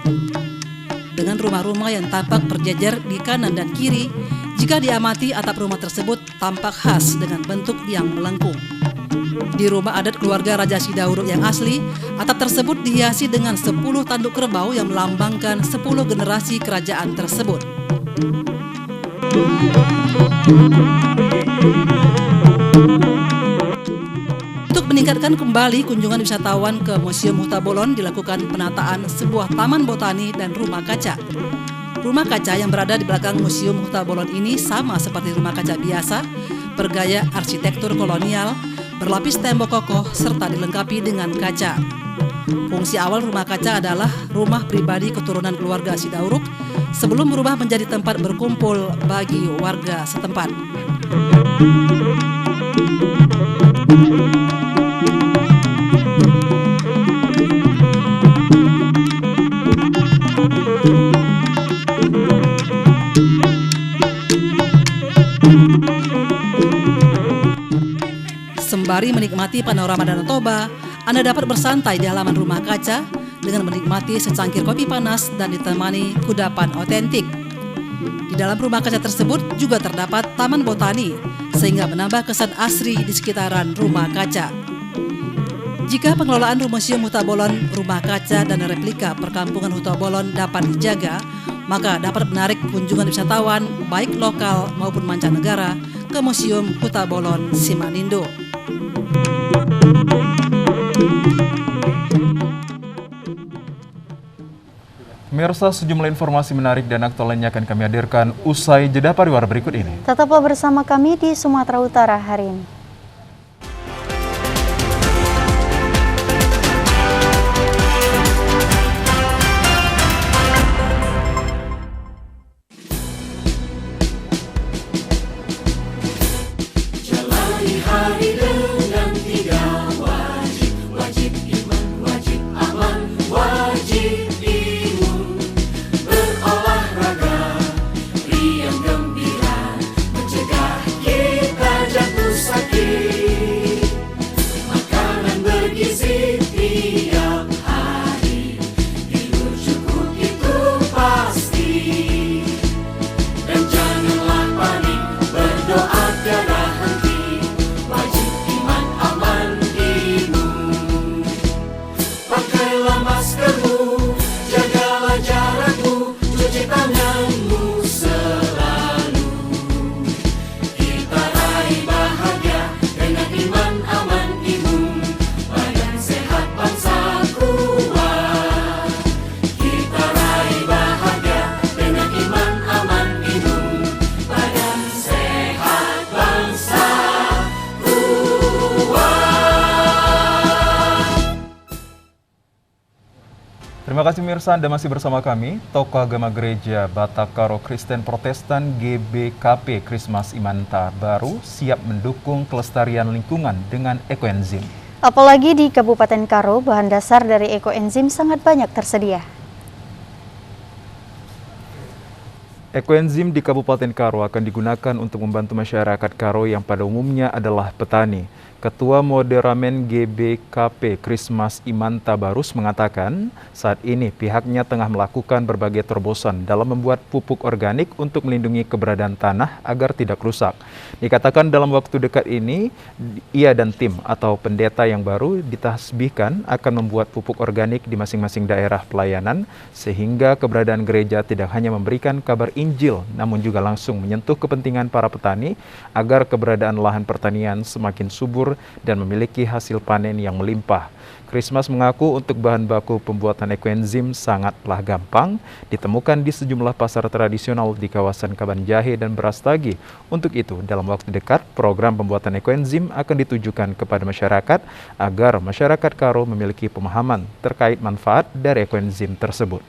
Dengan rumah-rumah yang tampak berjejer di kanan dan kiri, jika diamati atap rumah tersebut tampak khas dengan bentuk yang melengkung. Di rumah adat keluarga Raja Sidauruk yang asli, atap tersebut dihiasi dengan 10 tanduk kerbau yang melambangkan 10 generasi kerajaan tersebut. Untuk meningkatkan kembali kunjungan wisatawan ke Museum Huta Bolon, dilakukan penataan sebuah taman botani dan rumah kaca. Rumah kaca yang berada di belakang Museum Huta Bolon ini sama seperti rumah kaca biasa, bergaya arsitektur kolonial, berlapis tembok kokoh, serta dilengkapi dengan kaca. Fungsi awal rumah kaca adalah rumah pribadi keturunan keluarga Sidauruk sebelum berubah menjadi tempat berkumpul bagi warga setempat. Sembari menikmati panorama Danau Toba, Anda dapat bersantai di halaman rumah kaca dengan menikmati secangkir kopi panas dan ditemani kudapan otentik. Di dalam rumah kaca tersebut juga terdapat taman botani, sehingga menambah kesan asri di sekitaran rumah kaca. Jika pengelolaan Museum Huta Bolon, rumah kaca dan replika perkampungan Huta Bolon dapat dijaga, maka dapat menarik kunjungan wisatawan baik lokal maupun mancanegara ke Museum Huta Bolon Simanindo. Pemirsa, sejumlah informasi menarik dan aktual lainnya akan kami hadirkan usai jeda pariwara berikut ini. Tetaplah bersama kami di Sumatera Utara hari ini. Jalani hari dengan 3 wajib, wajib iman, wajib aman, wajib berolahraga, riang gembira, mencegah kita jatuh sakit. Terima kasih Mirsa, Anda masih bersama kami. Tokoh agama gereja Batak Karo Kristen Protestan GBKP Christmas Imanta Baru siap mendukung kelestarian lingkungan dengan ekoenzim. Apalagi di Kabupaten Karo, bahan dasar dari ekoenzim sangat banyak tersedia. Ekoenzim di Kabupaten Karo akan digunakan untuk membantu masyarakat Karo yang pada umumnya adalah petani. Ketua Moderamen GBKP Christmas Imanta Barus mengatakan saat ini pihaknya tengah melakukan berbagai terobosan dalam membuat pupuk organik untuk melindungi keberadaan tanah agar tidak rusak. Dikatakan dalam waktu dekat ini, ia dan tim atau pendeta yang baru ditasbihkan akan membuat pupuk organik di masing-masing daerah pelayanan sehingga keberadaan gereja tidak hanya memberikan kabar Injil namun juga langsung menyentuh kepentingan para petani agar keberadaan lahan pertanian semakin subur dan memiliki hasil panen yang melimpah. Christmas mengaku untuk bahan baku pembuatan ekoenzim sangatlah gampang, ditemukan di sejumlah pasar tradisional di kawasan Kabanjahe dan Brastagi. Untuk itu, dalam waktu dekat, program pembuatan ekoenzim akan ditujukan kepada masyarakat agar masyarakat Karo memiliki pemahaman terkait manfaat dari ekoenzim tersebut.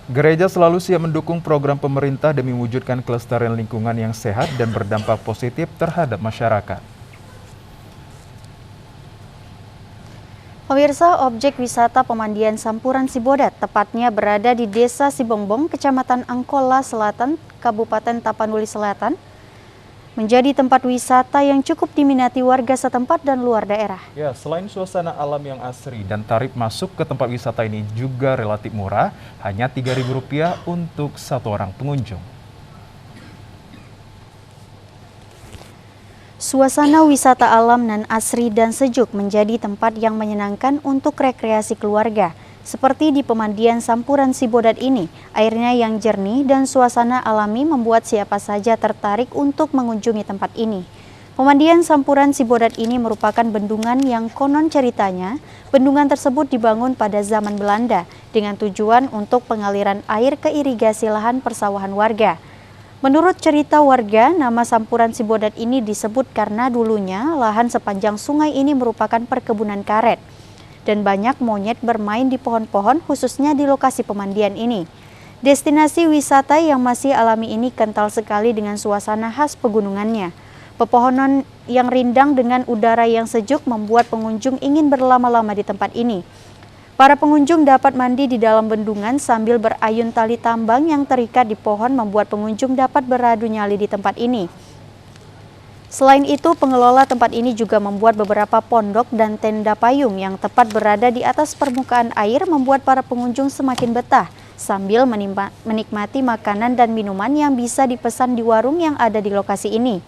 Gereja selalu siap mendukung program pemerintah demi mewujudkan kelestarian lingkungan yang sehat dan berdampak positif terhadap masyarakat. Pemirsa, objek wisata pemandian Sampuran Sibodat tepatnya berada di Desa Sibongbong, Kecamatan Angkola Selatan, Kabupaten Tapanuli Selatan, menjadi tempat wisata yang cukup diminati warga setempat dan luar daerah. Ya, selain suasana alam yang asri dan tarif masuk ke tempat wisata ini juga relatif murah, hanya Rp3.000 untuk satu orang pengunjung. Suasana wisata alam nan asri dan sejuk menjadi tempat yang menyenangkan untuk rekreasi keluarga. Seperti di pemandian Sampuran Sibodat ini, airnya yang jernih dan suasana alami membuat siapa saja tertarik untuk mengunjungi tempat ini. Pemandian Sampuran Sibodat ini merupakan bendungan yang konon ceritanya, bendungan tersebut dibangun pada zaman Belanda dengan tujuan untuk pengaliran air ke irigasi lahan persawahan warga. Menurut cerita warga, nama Sampuran Sibodat ini disebut karena dulunya lahan sepanjang sungai ini merupakan perkebunan karet. Dan banyak monyet bermain di pohon-pohon khususnya di lokasi pemandian ini. Destinasi wisata yang masih alami ini kental sekali dengan suasana khas pegunungannya. Pepohonan yang rindang dengan udara yang sejuk membuat pengunjung ingin berlama-lama di tempat ini. Para pengunjung dapat mandi di dalam bendungan sambil berayun tali tambang yang terikat di pohon membuat pengunjung dapat beradu nyali di tempat ini. Selain itu, pengelola tempat ini juga membuat beberapa pondok dan tenda payung yang tepat berada di atas permukaan air membuat para pengunjung semakin betah sambil menikmati makanan dan minuman yang bisa dipesan di warung yang ada di lokasi ini.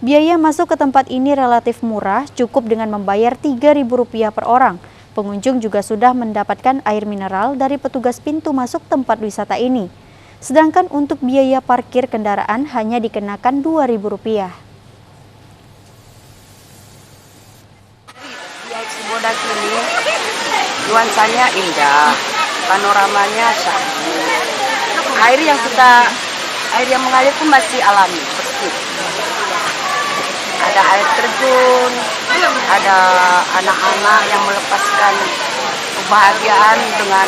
Biaya masuk ke tempat ini relatif murah, cukup dengan membayar Rp3.000 per orang. Pengunjung juga sudah mendapatkan air mineral dari petugas pintu masuk tempat wisata ini. Sedangkan untuk biaya parkir kendaraan hanya dikenakan Rp2.000. Sibodat ini nuansanya indah, panoramanya cantik. Air yang mengalir pun masih alami, bersih. Ada air terjun, ada anak-anak yang melepaskan kebahagiaan dengan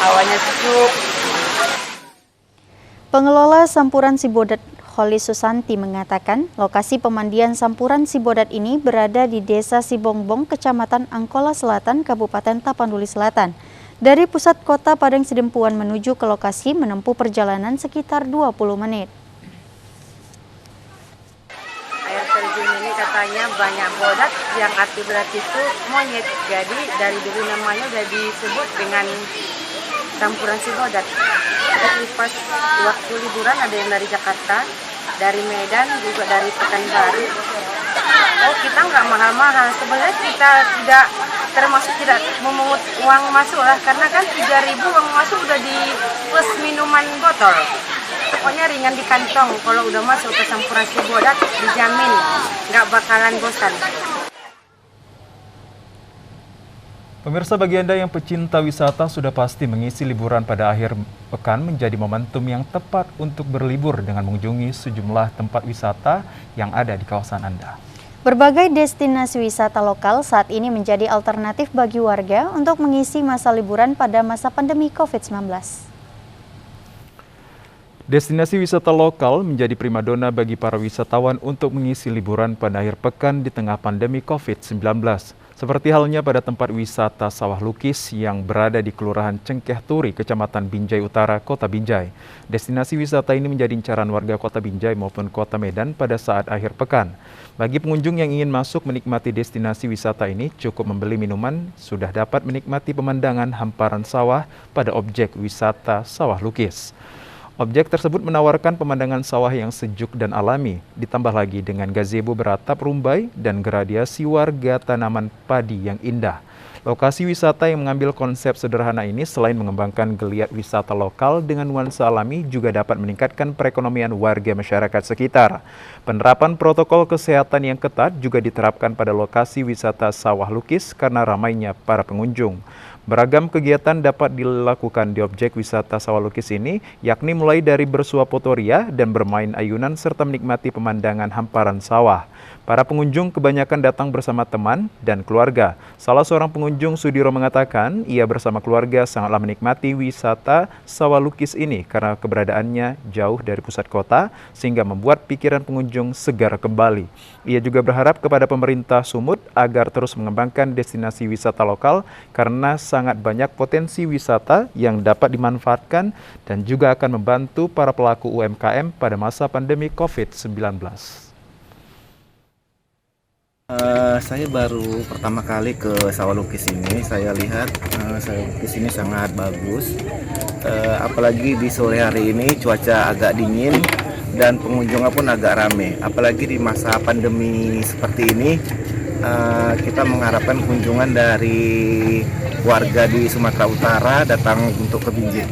hawanya sejuk. Pengelola Sampuran Sibodat Holi Susanti mengatakan lokasi pemandian Sampuran Sibodat ini berada di Desa Sibongbong, Kecamatan Angkola Selatan, Kabupaten Tapanuli Selatan. Dari pusat kota Padang Sidempuan menuju ke lokasi menempuh perjalanan sekitar 20 menit. Air terjun ini katanya banyak bodat yang arti berarti itu monyet. Jadi dari dulu namanya udah disebut dengan Sampuran Sibodat. Jadi pas waktu liburan ada yang dari Jakarta, dari Medan, juga dari Pekanbaru. Oh, kita nggak mahal-mahal. Sebenarnya kita tidak memungut uang masuk lah, karena kan 3.000 uang masuk udah di plus minuman botol. pokoknya ringan di kantong. Kalau udah masuk ke Sampurna Sibodat dijamin nggak bakalan bosan. Pemirsa, bagi Anda yang pecinta wisata sudah pasti mengisi liburan pada akhir pekan menjadi momentum yang tepat untuk berlibur dengan mengunjungi sejumlah tempat wisata yang ada di kawasan Anda. Berbagai destinasi wisata lokal saat ini menjadi alternatif bagi warga untuk mengisi masa liburan pada masa pandemi COVID-19. Destinasi wisata lokal menjadi primadona bagi para wisatawan untuk mengisi liburan pada akhir pekan di tengah pandemi COVID-19. Seperti halnya pada tempat wisata Sawah Lukis yang berada di Kelurahan Cengkeh Turi, Kecamatan Binjai Utara, Kota Binjai. Destinasi wisata ini menjadi incaran warga Kota Binjai maupun Kota Medan pada saat akhir pekan. Bagi pengunjung yang ingin masuk menikmati destinasi wisata ini, cukup membeli minuman, sudah dapat menikmati pemandangan hamparan sawah pada objek wisata Sawah Lukis. Objek tersebut menawarkan pemandangan sawah yang sejuk dan alami, ditambah lagi dengan gazebo beratap rumbai dan gradiasi warga tanaman padi yang indah. Lokasi wisata yang mengambil konsep sederhana ini selain mengembangkan geliat wisata lokal dengan nuansa alami juga dapat meningkatkan perekonomian warga masyarakat sekitar. Penerapan protokol kesehatan yang ketat juga diterapkan pada lokasi wisata Sawah Lukis karena ramainya para pengunjung. Beragam kegiatan dapat dilakukan di objek wisata Sawah Lukis ini, yakni mulai dari bersuah foto ria dan bermain ayunan serta menikmati pemandangan hamparan sawah. Para pengunjung kebanyakan datang bersama teman dan keluarga. Salah seorang pengunjung, Sudiro, mengatakan ia bersama keluarga sangatlah menikmati wisata Sawah Lukis ini karena keberadaannya jauh dari pusat kota sehingga membuat pikiran pengunjung segar kembali. Ia juga berharap kepada pemerintah Sumut agar terus mengembangkan destinasi wisata lokal karena sangat banyak potensi wisata yang dapat dimanfaatkan dan juga akan membantu para pelaku UMKM pada masa pandemi COVID-19. Saya baru pertama kali ke Sawah Lukis ini. Saya lihat Sawah Lukis ini sangat bagus. Apalagi di sore hari ini cuaca agak dingin dan pengunjungnya pun agak ramai. Apalagi di masa pandemi seperti ini, kita mengharapkan kunjungan dari warga di Sumatera Utara datang untuk ke Binjai.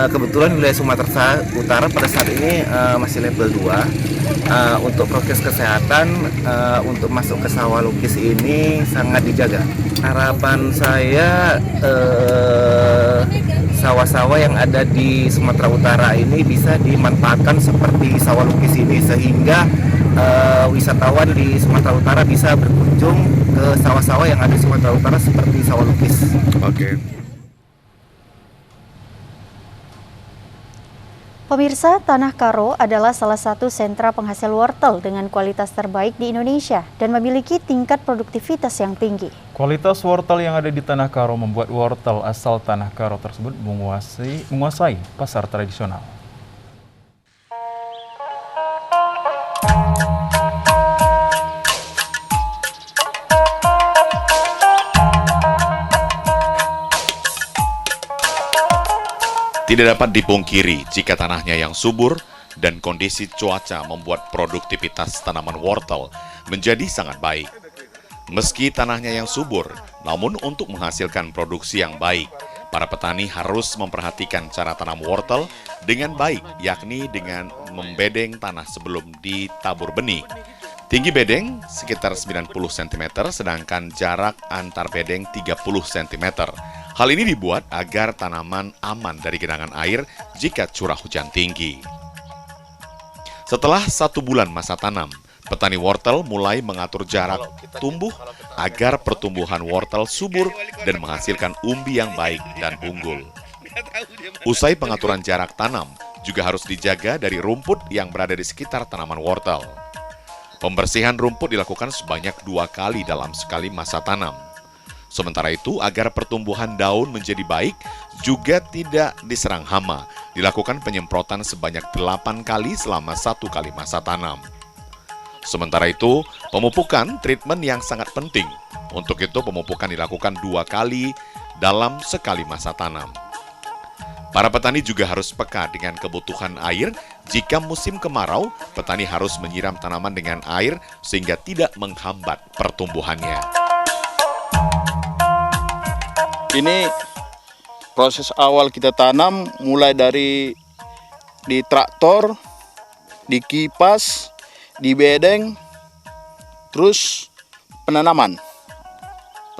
Kebetulan wilayah Sumatera Utara pada saat ini masih level 2. Untuk prokes kesehatan untuk masuk ke Sawah Lukis ini sangat dijaga. Harapan saya sawah-sawah yang ada di Sumatera Utara ini bisa dimanfaatkan seperti Sawah Lukis ini sehingga wisatawan di Sumatera Utara bisa berkunjung ke sawah-sawah yang ada di Sumatera Utara seperti Sawah Lukis. Oke. Pemirsa, Tanah Karo adalah salah satu sentra penghasil wortel dengan kualitas terbaik di Indonesia dan memiliki tingkat produktivitas yang tinggi. Kualitas wortel yang ada di Tanah Karo membuat wortel asal Tanah Karo tersebut menguasai pasar tradisional. Tidak dapat dipungkiri jika tanahnya yang subur dan kondisi cuaca membuat produktivitas tanaman wortel menjadi sangat baik. Meski tanahnya yang subur, namun untuk menghasilkan produksi yang baik, para petani harus memperhatikan cara tanam wortel dengan baik, yakni dengan membedeng tanah sebelum ditabur benih. Tinggi bedeng sekitar 90 cm, sedangkan jarak antar bedeng 30 cm. Hal ini dibuat agar tanaman aman dari genangan air jika curah hujan tinggi. Setelah 1 bulan masa tanam, petani wortel mulai mengatur jarak tumbuh agar pertumbuhan wortel subur dan menghasilkan umbi yang baik dan unggul. Usai pengaturan jarak tanam, juga harus dijaga dari rumput yang berada di sekitar tanaman wortel. Pembersihan rumput dilakukan sebanyak 2 kali dalam sekali masa tanam. Sementara itu, agar pertumbuhan daun menjadi baik, juga tidak diserang hama, dilakukan penyemprotan sebanyak 8 kali selama 1 kali masa tanam. Sementara itu, pemupukan treatment yang sangat penting. Untuk itu, pemupukan dilakukan 2 kali dalam sekali masa tanam. Para petani juga harus peka dengan kebutuhan air. Jika musim kemarau, petani harus menyiram tanaman dengan air sehingga tidak menghambat pertumbuhannya. Ini proses awal kita tanam mulai dari di traktor, di kipas, di bedeng, terus penanaman.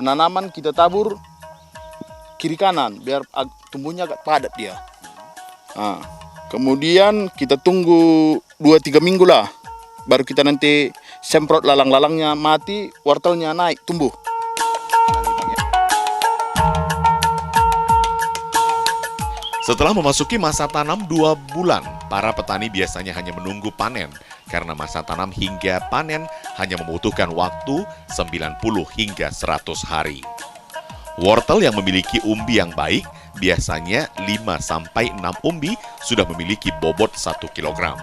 Penanaman kita tabur kiri kanan biar tumbuhnya agak padat dia. Nah, kemudian kita tunggu 2-3 minggu lah, baru kita nanti semprot lalang-lalangnya mati, wortelnya naik tumbuh. Setelah memasuki masa tanam 2 bulan, para petani biasanya hanya menunggu panen karena masa tanam hingga panen hanya membutuhkan waktu 90 hingga 100 hari. Wortel yang memiliki umbi yang baik biasanya 5-6 umbi sudah memiliki bobot 1 kg.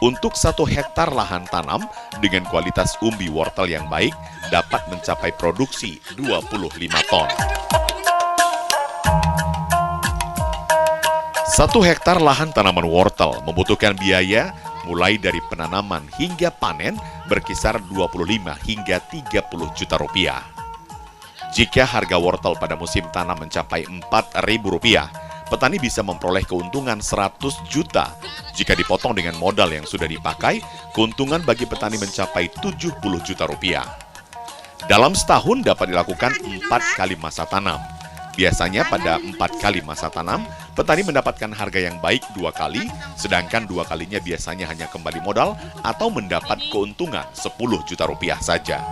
Untuk 1 hektar lahan tanam dengan kualitas umbi wortel yang baik dapat mencapai produksi 25 ton. 1 hektar lahan tanaman wortel membutuhkan biaya mulai dari penanaman hingga panen berkisar 25 hingga 30 juta rupiah. Jika harga wortel pada musim tanam mencapai Rp4.000, petani bisa memperoleh keuntungan 100 juta. Jika dipotong dengan modal yang sudah dipakai, keuntungan bagi petani mencapai 70 juta rupiah. Dalam setahun dapat dilakukan 4 kali masa tanam. Biasanya pada 4 kali masa tanam, petani mendapatkan harga yang baik 2 kali, sedangkan 2 kalinya biasanya hanya kembali modal atau mendapat keuntungan 10 juta rupiah saja.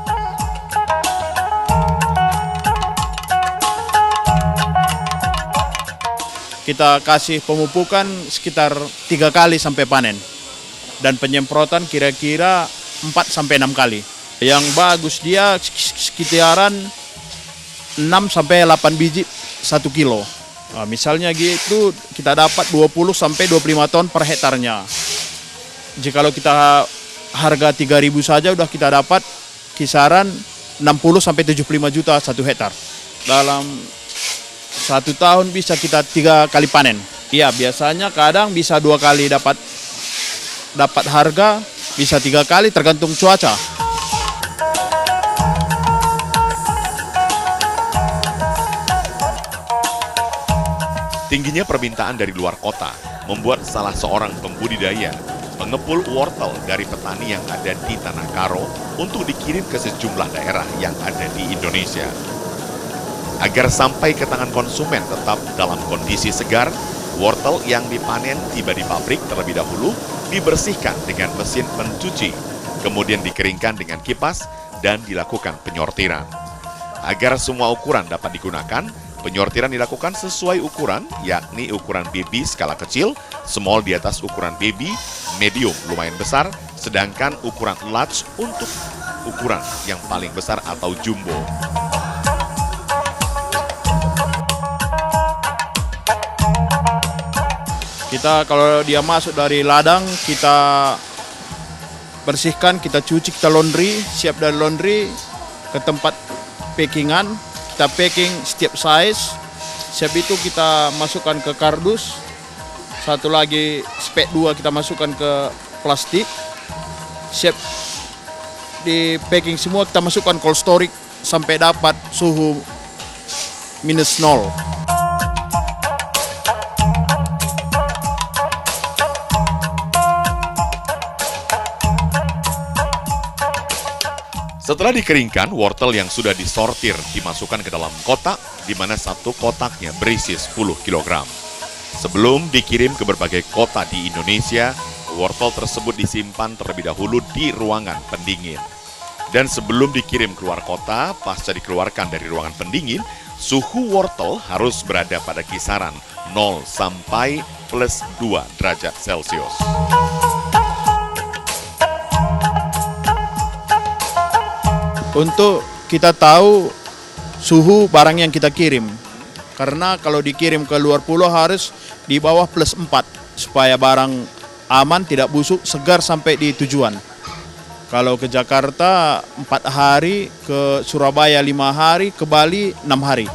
Kita kasih pemupukan sekitar 3 kali sampai panen. Dan penyemprotan kira-kira 4-6 kali. Yang bagus dia sekitaran 6-8 biji 1 kilo. Nah, misalnya gitu kita dapat 20-25 ton per hektarnya. Jika kita harga 3.000 saja udah kita dapat kisaran 60-75 juta 1 hektar. Dalam 1 tahun bisa kita 3 kali panen. Iya, biasanya kadang bisa 2 kali dapat harga, bisa 3 kali tergantung cuaca. Tingginya permintaan dari luar kota membuat salah seorang pembudidaya mengepul wortel dari petani yang ada di Tanah Karo untuk dikirim ke sejumlah daerah yang ada di Indonesia. Agar sampai ke tangan konsumen tetap dalam kondisi segar, wortel yang dipanen tiba di pabrik terlebih dahulu dibersihkan dengan mesin pencuci, kemudian dikeringkan dengan kipas dan dilakukan penyortiran. Agar semua ukuran dapat digunakan, penyortiran dilakukan sesuai ukuran, yakni ukuran baby skala kecil, small di atas ukuran baby, medium lumayan besar, sedangkan ukuran large untuk ukuran yang paling besar atau jumbo. Kita kalau dia masuk dari ladang, kita bersihkan, kita cuci, kita laundry, siap dari laundry ke tempat packingan. Kita packing setiap size, siap itu kita masukkan ke kardus, satu lagi spek 2 kita masukkan ke plastik, siap di packing semua kita masukkan cold storage sampai dapat suhu -0. Setelah dikeringkan, wortel yang sudah disortir dimasukkan ke dalam kotak, di mana 1 kotaknya berisi 10 kg. Sebelum dikirim ke berbagai kota di Indonesia, wortel tersebut disimpan terlebih dahulu di ruangan pendingin. Dan sebelum dikirim keluar kota, pasca dikeluarkan dari ruangan pendingin, suhu wortel harus berada pada kisaran 0 sampai +2 derajat Celcius. Untuk kita tahu suhu barang yang kita kirim. Karena kalau dikirim ke luar pulau harus di bawah +4 supaya barang aman, tidak busuk, segar sampai di tujuan. Kalau ke Jakarta 4 hari, ke Surabaya 5 hari, ke Bali 6 hari.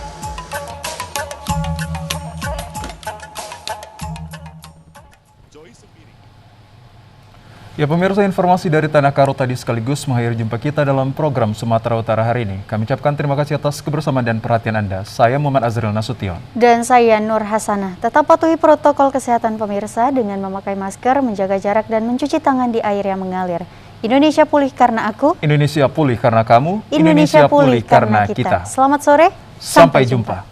Ya pemirsa, informasi dari Tanah Karo tadi sekaligus mengakhiri jumpa kita dalam program Sumatera Utara hari ini. Kami ucapkan terima kasih atas kebersamaan dan perhatian Anda. Saya Muhammad Azril Nasution. Dan saya Nur Hasanah. Tetap patuhi protokol kesehatan pemirsa dengan memakai masker, menjaga jarak dan mencuci tangan di air yang mengalir. Indonesia pulih karena aku. Indonesia pulih karena kamu. Indonesia pulih karena kita. Selamat sore. Sampai jumpa.